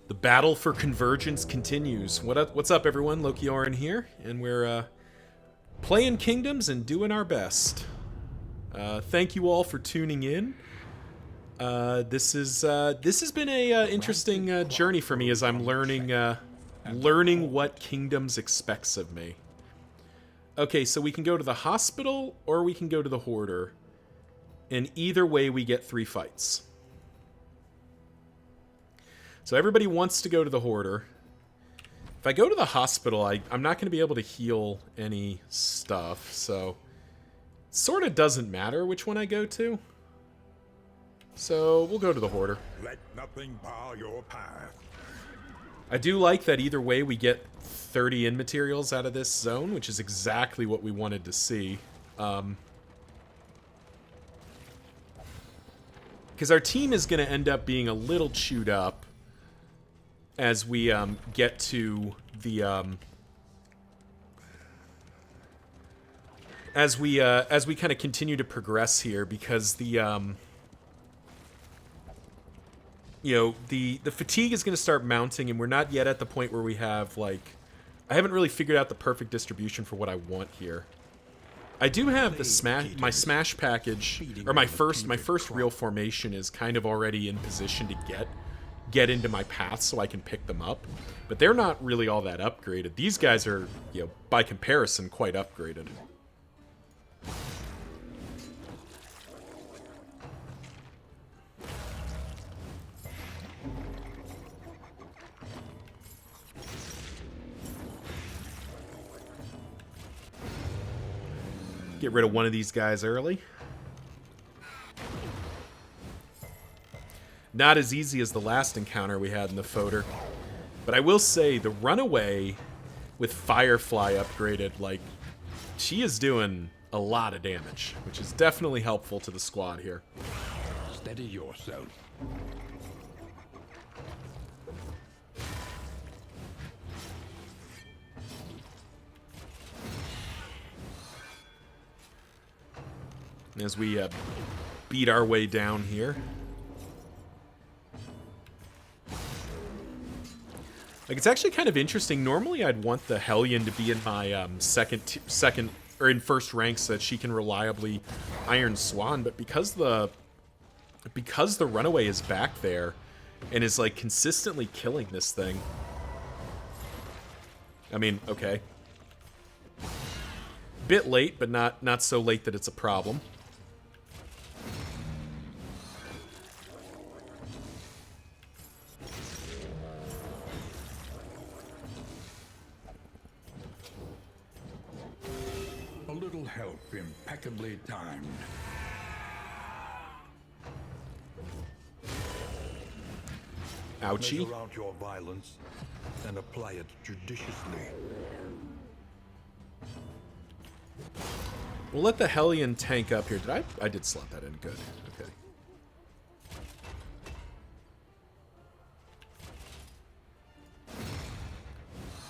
The battle for Convergence continues. What's up, everyone? Loki Orin here, and we're playing Kingdoms and doing our best. Thank you all for tuning in. This has been a interesting journey for me as I'm learning what Kingdoms expects of me. Okay, so we can go to the hospital or we can go to the Hoarder, and either way we get 3 fights. So everybody wants to go to the Hoarder. If I go to the hospital, I'm not going to be able to heal any stuff, so it sort of doesn't matter which one I go to. So we'll go to the Hoarder. Let nothing bar your path. I do like that either way we get 30 in materials out of this zone, which is exactly what we wanted to see. Because our team is going to end up being a little chewed up as we get to the as we kind of continue to progress here, because the the fatigue is going to start mounting, and we're not yet at the point where we have, like, I haven't really figured out the perfect distribution for what I want here. I do have my smash package, or my first real formation is kind of already in position to get into my path so I can pick them up, but they're not really all that upgraded. These guys are, by comparison, quite upgraded. Get rid of one of these guys early. Not as easy as the last encounter we had in the Fodder. But I will say, the Runaway with Firefly upgraded, like, she is doing a lot of damage, which is definitely helpful to the squad here. Steady yourself. As we beat our way down here. Like, it's actually kind of interesting. Normally, I'd want the Hellion to be in my second or in first rank so that she can reliably Iron Swan, but because the Runaway is back there and is, like, consistently killing this thing. I mean, okay. Bit late, but not so late that it's a problem. Help impeccably timed. Ouchie. Measure out your violence and apply it judiciously. We'll let the Hellion tank up here. I did slot that in. Good. Okay.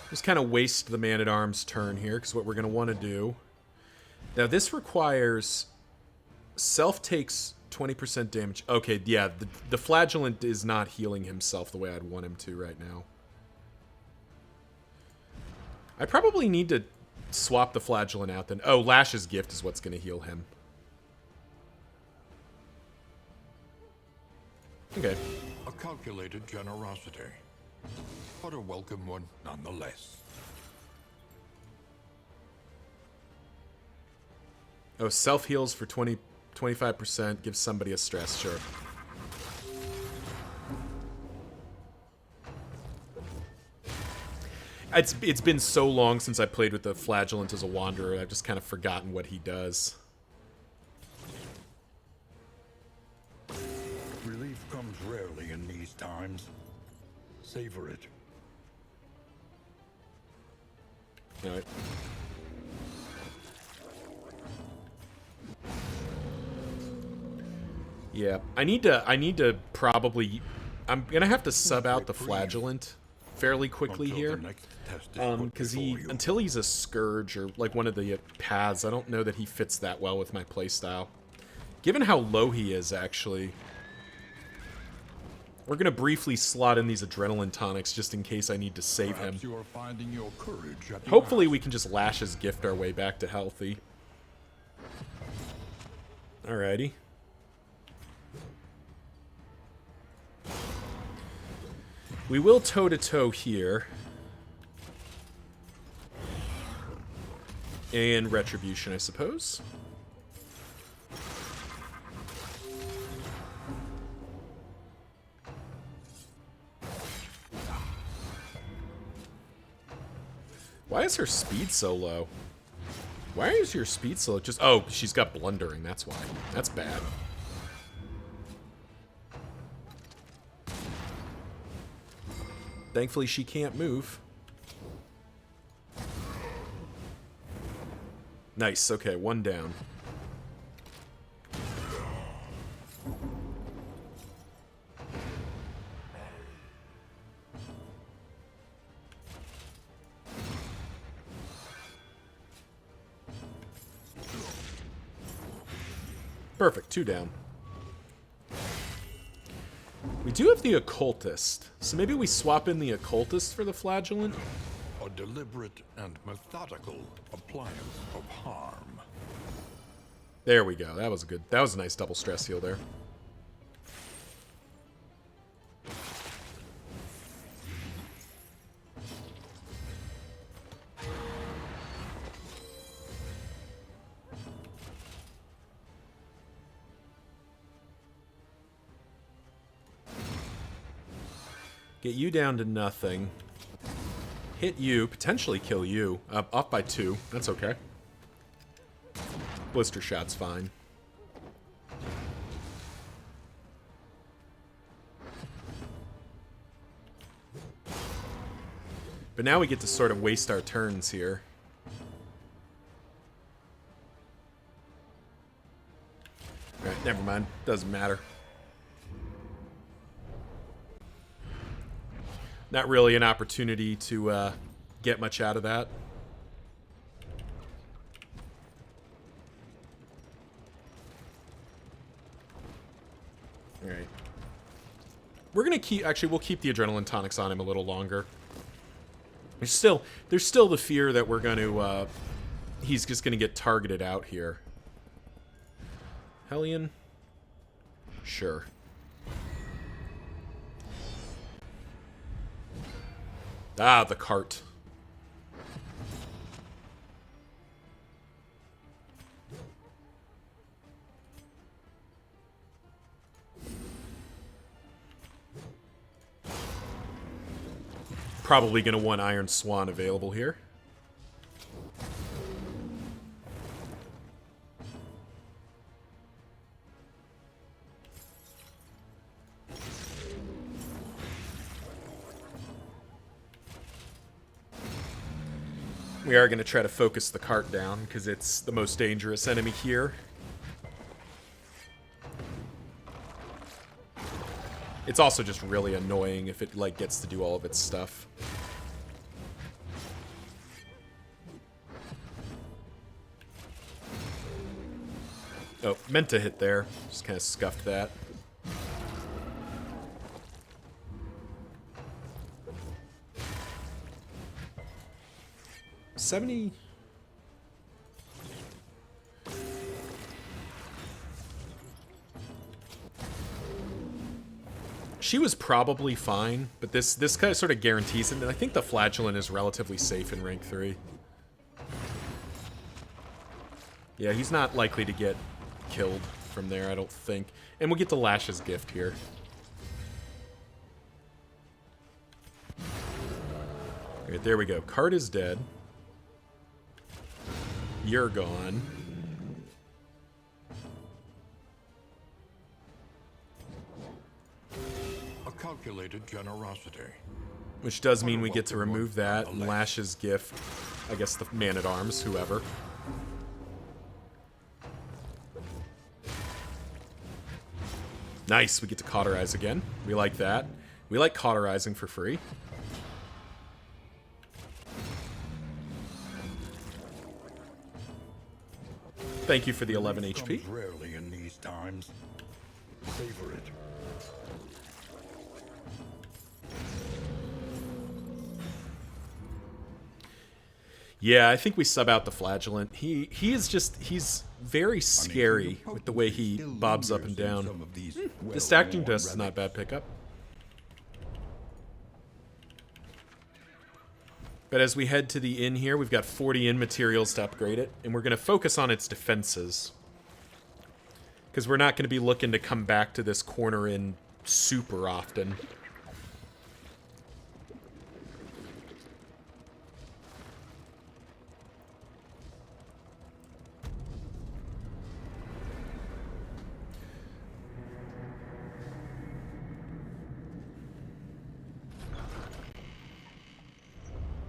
Just kind of waste the Man-at-Arms turn here, because what we're going to want to do... Now, this requires... Self takes 20% damage. Okay, yeah, the Flagellant is not healing himself the way I'd want him to right now. I probably need to swap the Flagellant out then. Oh, Lash's Gift is what's going to heal him. Okay. A calculated generosity, but a welcome one nonetheless. Oh, self-heals for 25%, gives somebody a stress, sure. It's been so long since I played with the Flagellant as a Wanderer, I've just kind of forgotten what he does. Relief comes rarely in these times. Savor it. All right. Yeah, I need to probably... I'm gonna have to sub out the Flagellant fairly quickly here. Because until he's a Scourge or like one of the paths, I don't know that he fits that well with my playstyle. Given how low he is, actually, We're going to briefly slot in these adrenaline tonics just in case I need to save him. Perhaps you are finding your courage at Hopefully last. we can just lash his gift our way back to healthy. Alrighty. We will toe-to-toe here. And Retribution, I suppose. Why is her speed so low? Why is your speed so low? Just, oh, she's got blundering, that's why. That's bad. Thankfully, she can't move. Nice, okay, one down. Perfect, 2 down. We do have the Occultist, so maybe we swap in the Occultist for the Flagellant? A deliberate and methodical appliance of harm. There we go, that was a nice double stress heal there. Get you down to nothing. Hit you, potentially kill you. Off by 2, that's okay. Blister shot's fine. But now we get to sort of waste our turns here. Alright, never mind. Doesn't matter. Not really an opportunity to get much out of that. Alright. We're gonna keep, actually, we'll keep the adrenaline tonics on him a little longer. There's still the fear that we're gonna, he's just gonna get targeted out here. Hellion? Sure. Ah, the cart. Probably going to want Iron Swan available here. We are going to try to focus the cart down, because it's the most dangerous enemy here. It's also just really annoying if it, like, gets to do all of its stuff. Oh, meant to hit there. Just kind of scuffed that. $70. She was probably fine, but this kind of sort of guarantees it, and I think the Flagellant is relatively safe in rank 3. Yeah, he's not likely to get killed from there, I don't think. And we'll get the Lash's gift here. Alright, there we go. Cart is dead. You're gone. A calculated generosity. Which does mean we get to remove that and Lash's gift. I guess the Man-at-Arms, whoever. Nice, we get to cauterize again. We like that. We like cauterizing for free. Thank you for the 11 HP. Rarely in these times. Savor it. Yeah, I think we sub out the Flagellant. He is just, he's very scary Uneasy with the way potency he still bobs up lingers and in down. some of these Distracting well-worn Dust is not a bad pickup. But as we head to the inn here, we've got 40 inn materials to upgrade it, and we're going to focus on its defenses. Because we're not going to be looking to come back to this corner inn super often.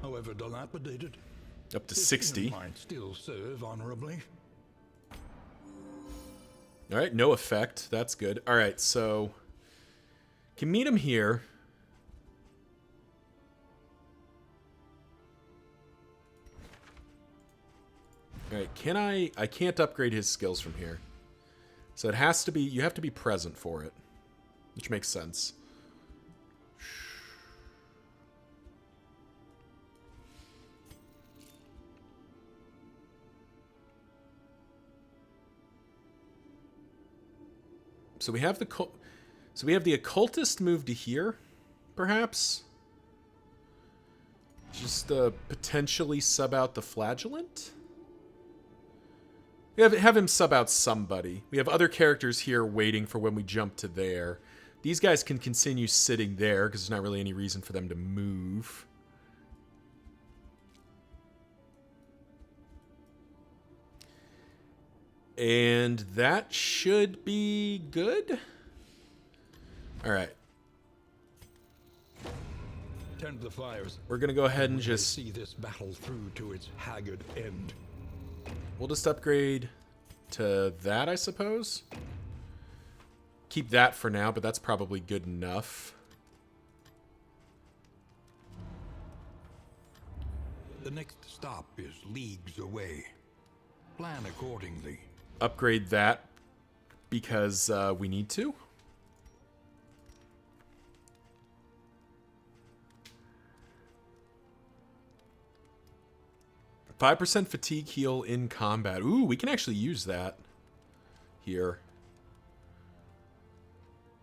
However dilapidated, Up to this 60. inn might still serve honorably. Alright, no effect. That's good. Alright, so... Can meet him here. Alright, can I can't upgrade his skills from here. So it has to be... You have to be present for it. Which makes sense. So we have the occultist move to here, perhaps. Just potentially sub out the Flagellant. We have him sub out somebody. We have other characters here waiting for when we jump to there. These guys can continue sitting there because there's not really any reason for them to move. And that should be good. All right. Tend the fires. We're going to go ahead and We just... see this battle through to its haggard end. We'll just upgrade to that, I suppose. Keep that for now, but that's probably good enough. The next stop is leagues away. Plan accordingly. Upgrade that because we need to. %5 fatigue heal in combat. Ooh, we can actually use that here.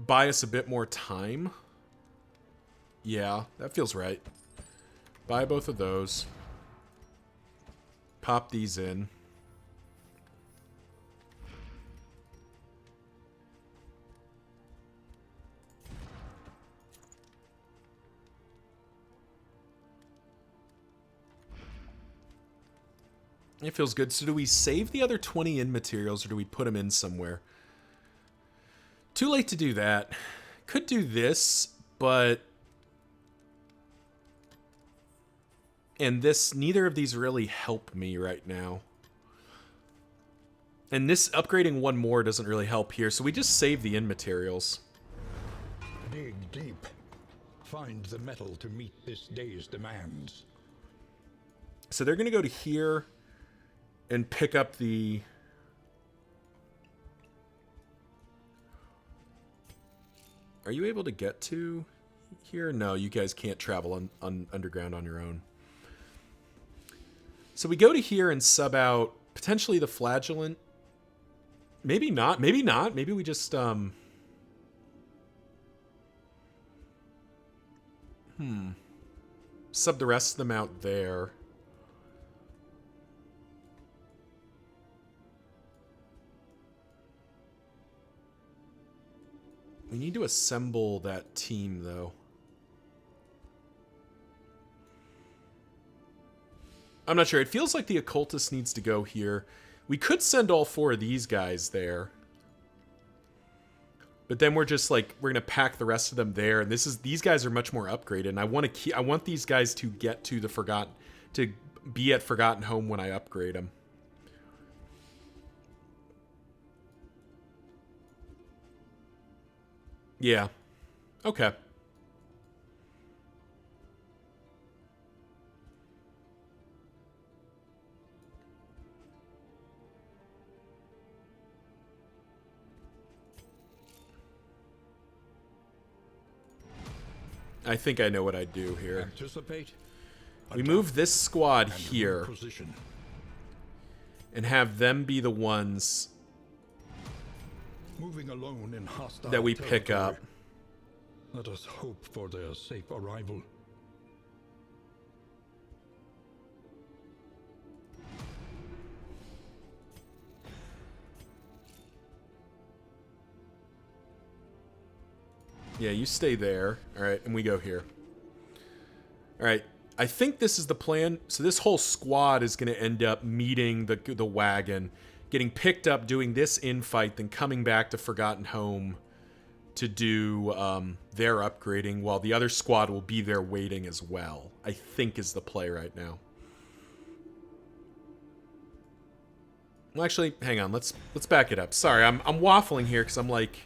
Buy us a bit more time. Yeah, that feels right. Buy both of those. Pop these in. It feels good. So do we save the other 20 in materials or do we put them in somewhere? Too late to do that. Could do this, but... And this, neither of these really help me right now. And this, upgrading one more doesn't really help here, so we just save the in materials. Dig deep. Find the metal to meet this day's demands. So they're going to go to here and pick up the... Are you able to get to here? No, you guys can't travel underground on your own. So we go to here and sub out potentially the Flagellant. Maybe not. Maybe not. Maybe we just... Sub the rest of them out there. We need to assemble that team, though. I'm not sure. It feels like the occultist needs to go here. We could send all 4 of these guys there. But then we're just like, we're going to pack the rest of them there. And these guys are much more upgraded. And I want these guys to get to the Forgotten, to be at Forgotten Home when I upgrade them. Yeah. Okay. I think I know what I'd do here. Anticipate. We move this squad and here position. and have them be the ones Moving alone in hostile that we pick up. territory. Let us hope for their safe arrival. Yeah, you stay there. All right, and we go here. All right, I think this is the plan. So this whole squad is going to end up meeting the wagon, getting picked up, doing this infight, then coming back to Forgotten Home to do their upgrading, while the other squad will be there waiting as well. I think is the play right now. Well, actually, hang on. Let's back it up. Sorry, I'm waffling here because I'm like.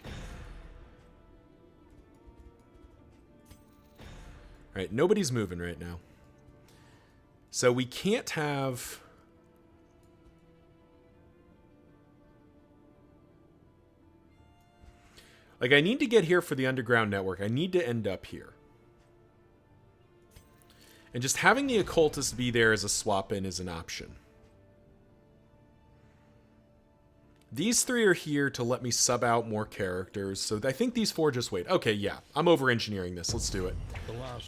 All right, nobody's moving right now. So we can't have... Like, I need to get here for the underground network. I need to end up here. And just having the occultist be there as a swap-in is an option. These three are here to let me sub out more characters, so I think these four just wait. Okay, yeah, I'm over-engineering this. Let's do it.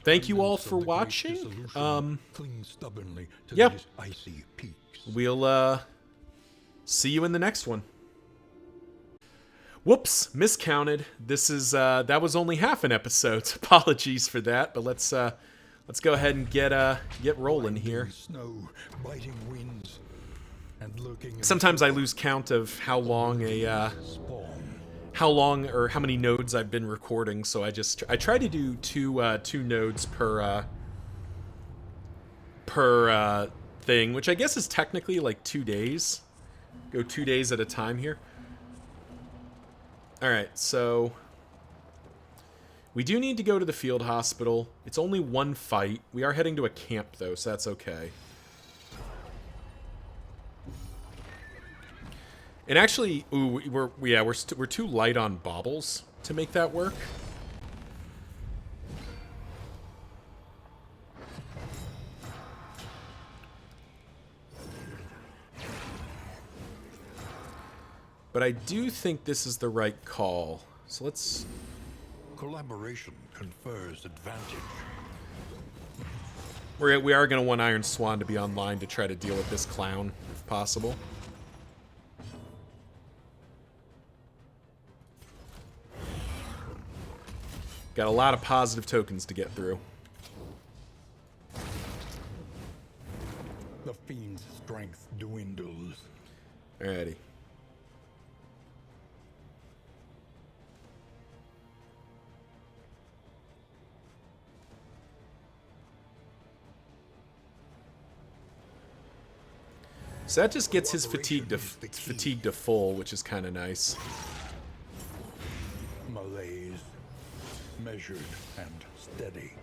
Thank you all for watching. Yep. We'll see you in the next one. Whoops, miscounted. This is that was only half an episode. Apologies for that, but let's go ahead and get rolling here. Snow, biting winds, and lurking Sometimes I lose count of how long or how many nodes I've been recording, so I try to do two nodes per thing, which I guess is technically like 2 days. Go 2 days at a time here. All right, so we do need to go to the field hospital. It's only one fight. We are heading to a camp though, so that's okay. And actually, ooh, we're too light on baubles to make that work. But I do think this is the right call. So let's... Collaboration confers advantage. We are going to want Iron Swan to be online to try to deal with this clown, if possible. Got a lot of positive tokens to get through. The fiend's strength dwindles. Alrighty. So that just gets his fatigue to full, which is kind of nice. Malaise, measured and steady.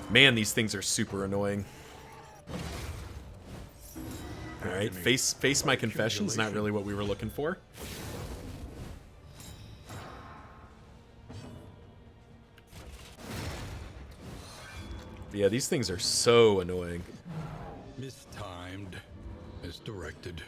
Man, these things are super annoying. Alright, face my confessions, not really what we were looking for. Yeah, these things are so annoying. Mistimed, misdirected.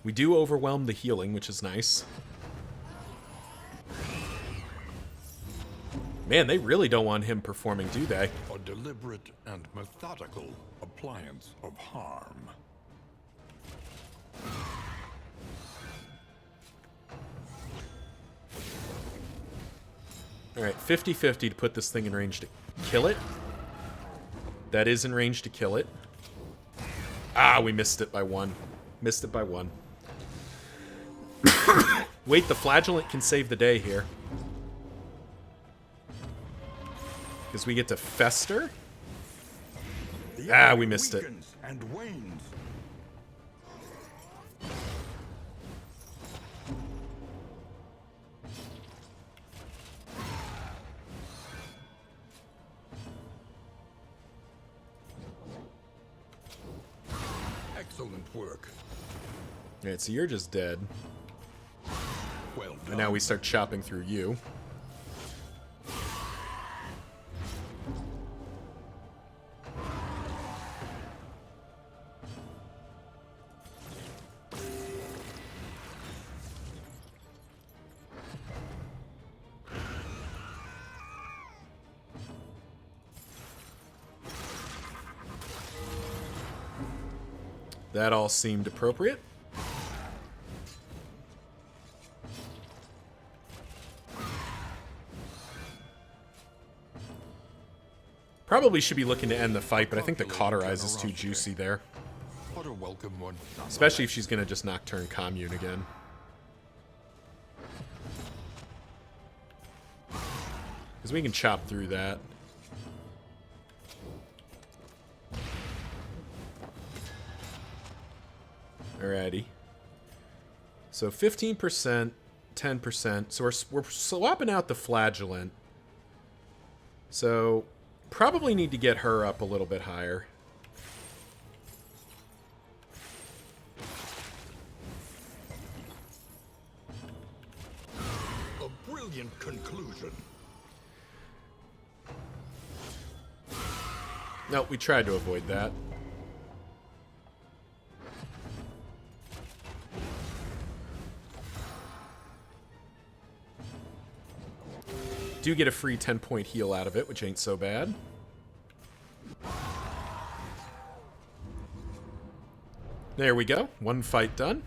We do overwhelm the healing, which is nice. Man, they really don't want him performing, do they? A deliberate and methodical appliance of harm. Alright, 50-50 to put this thing in range to kill it. That is in range to kill it. Ah, we missed it by one. Missed it by one. Wait, the flagellant can save the day here. Because we get to fester. Ah, we missed it. And wanes. Excellent work. Alright, so you're just dead. Well done. And now we start chopping through you. That all seemed appropriate. Probably should be looking to end the fight, but I think the cauterize is too juicy there. What a welcome one. Especially if she's going to just Nocturne Commune again. Because we can chop through that. Alrighty. So 15%, 10%. So we're swapping out the Flagellant. So probably need to get her up a little bit higher. A brilliant conclusion. No, we tried to avoid that. Do get a free 10-point heal out of it, which ain't so bad. There we go. One fight done.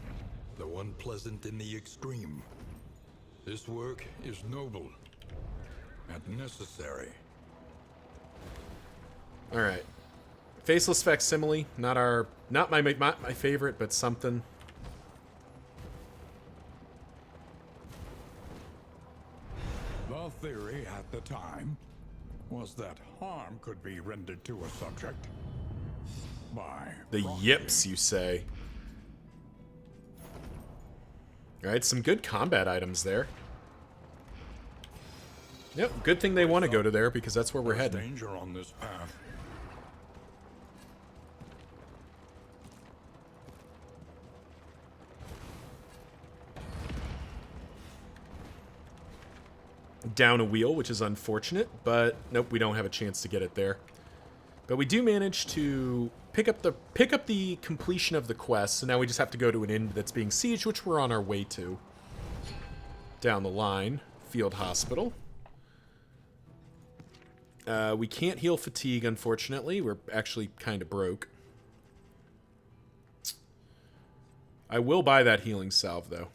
The one pleasant in the extreme. This work is noble and necessary. All right. Faceless Facsimile, not my favorite, but something. The theory at the time was that harm could be rendered to a subject by The yips, you say. All right, some good combat items there. Yep, good thing they want to go to there because that's where we're There's heading. danger on this path. Down a wheel, which is unfortunate, but nope, we don't have a chance to get it there. But we do manage to pick up the completion of the quest, so now we just have to go to an inn that's being sieged, which we're on our way to. Down the line, Field Hospital. We can't heal fatigue, unfortunately. We're actually kind of broke. I will buy that healing salve, though.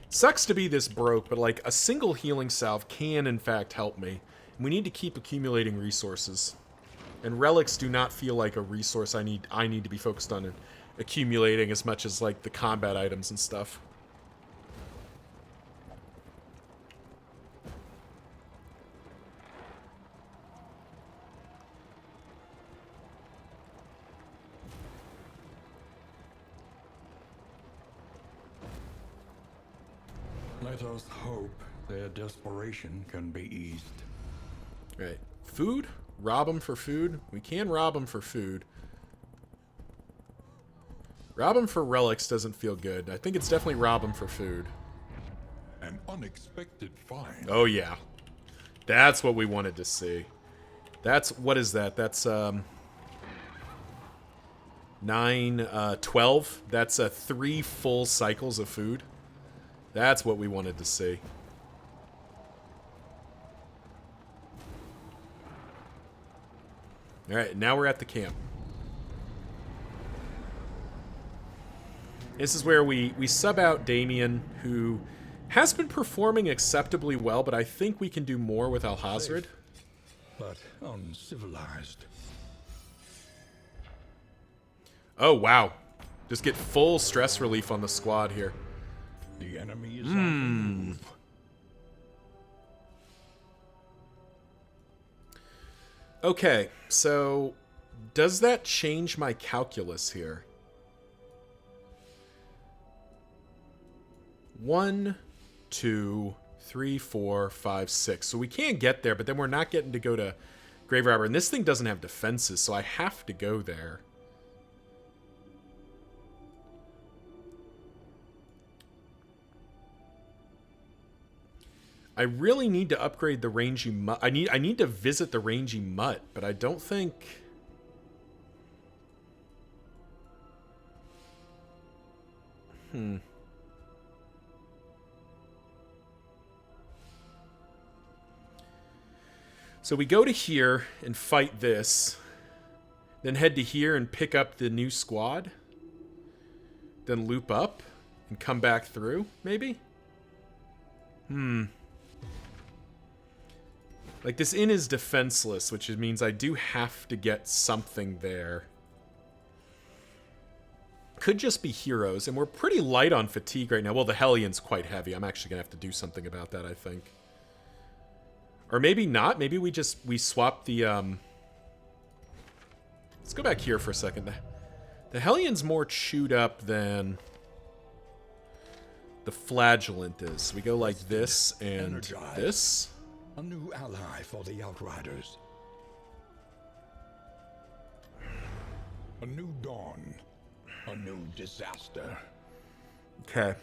Sucks to be this broke, but like a single healing salve can in fact help me. We need to keep accumulating resources. And relics do not feel like a resource I need to be focused on accumulating as much as like the combat items and stuff. Let us hope their desperation can be eased. Right. Food? Rob them for food? We can rob them for food. Rob them for relics doesn't feel good. I think it's definitely rob them for food. An unexpected find. Oh, yeah. That's what we wanted to see. What is that? That's, 12. That's 3 full cycles of food. That's what we wanted to see. Alright, now we're at the camp. This is where we sub out Damien, who has been performing acceptably well, but I think we can do more with Alhazred. But uncivilized. Oh, wow. Just get full stress relief on the squad here. The enemy is on the move. Okay, so does that change my calculus here? 1, 2, 3, 4, 5, 6. So we can get there, but then we're not getting to go to Grave Robber. And this thing doesn't have defenses, so I have to go there. I really need to upgrade the rangy mutt. I need to visit the rangy mutt, but I don't think... So we go to here and fight this. Then head to here and pick up the new squad. Then loop up and come back through, maybe? Like, this inn is defenseless, which means I do have to get something there. Could just be heroes, and we're pretty light on fatigue right now. Well, the Hellions quite heavy. I'm actually going to have to do something about that, I think. Or maybe not. Maybe we swap the... Let's go back here for a second. The Hellion's more chewed up than the Flagellant is. We go like this and this. A new ally for the Outriders. A new dawn. A new disaster. Okay.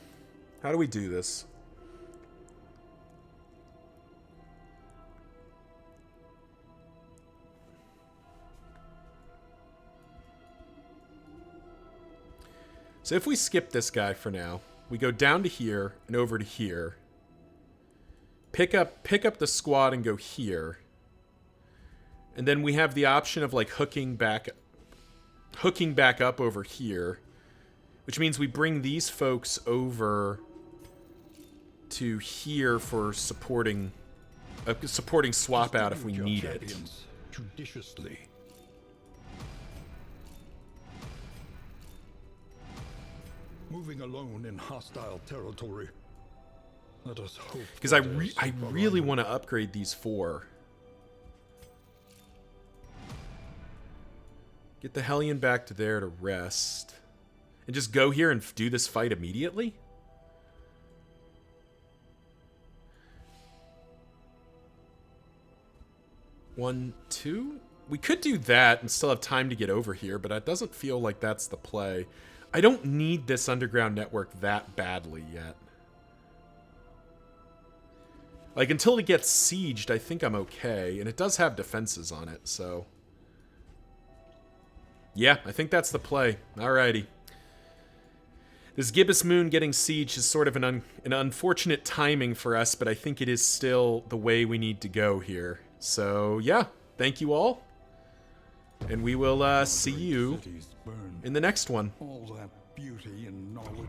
How do we do this? So if we skip this guy for now, we go down to here and over to here. Pick up the squad and go here. And then we have the option of like hooking back up over here, which means we bring these folks over to here for supporting swap out if we need it. Judiciously. Moving alone in hostile territory. Let us hope. Because I really want to upgrade these 4. Get the Hellion back to there to rest. And just go here and do this fight immediately? One, 2? We could do that and still have time to get over here, but it doesn't feel like that's the play. I don't need this underground network that badly yet. Like, until it gets sieged, I think I'm okay. And it does have defenses on it, so... Yeah, I think that's the play. Alrighty. This Gibbous Moon getting sieged is sort of an unfortunate timing for us, but I think it is still the way we need to go here. So, yeah. Thank you all. And we will see you in the next one. All that beauty and knowledge.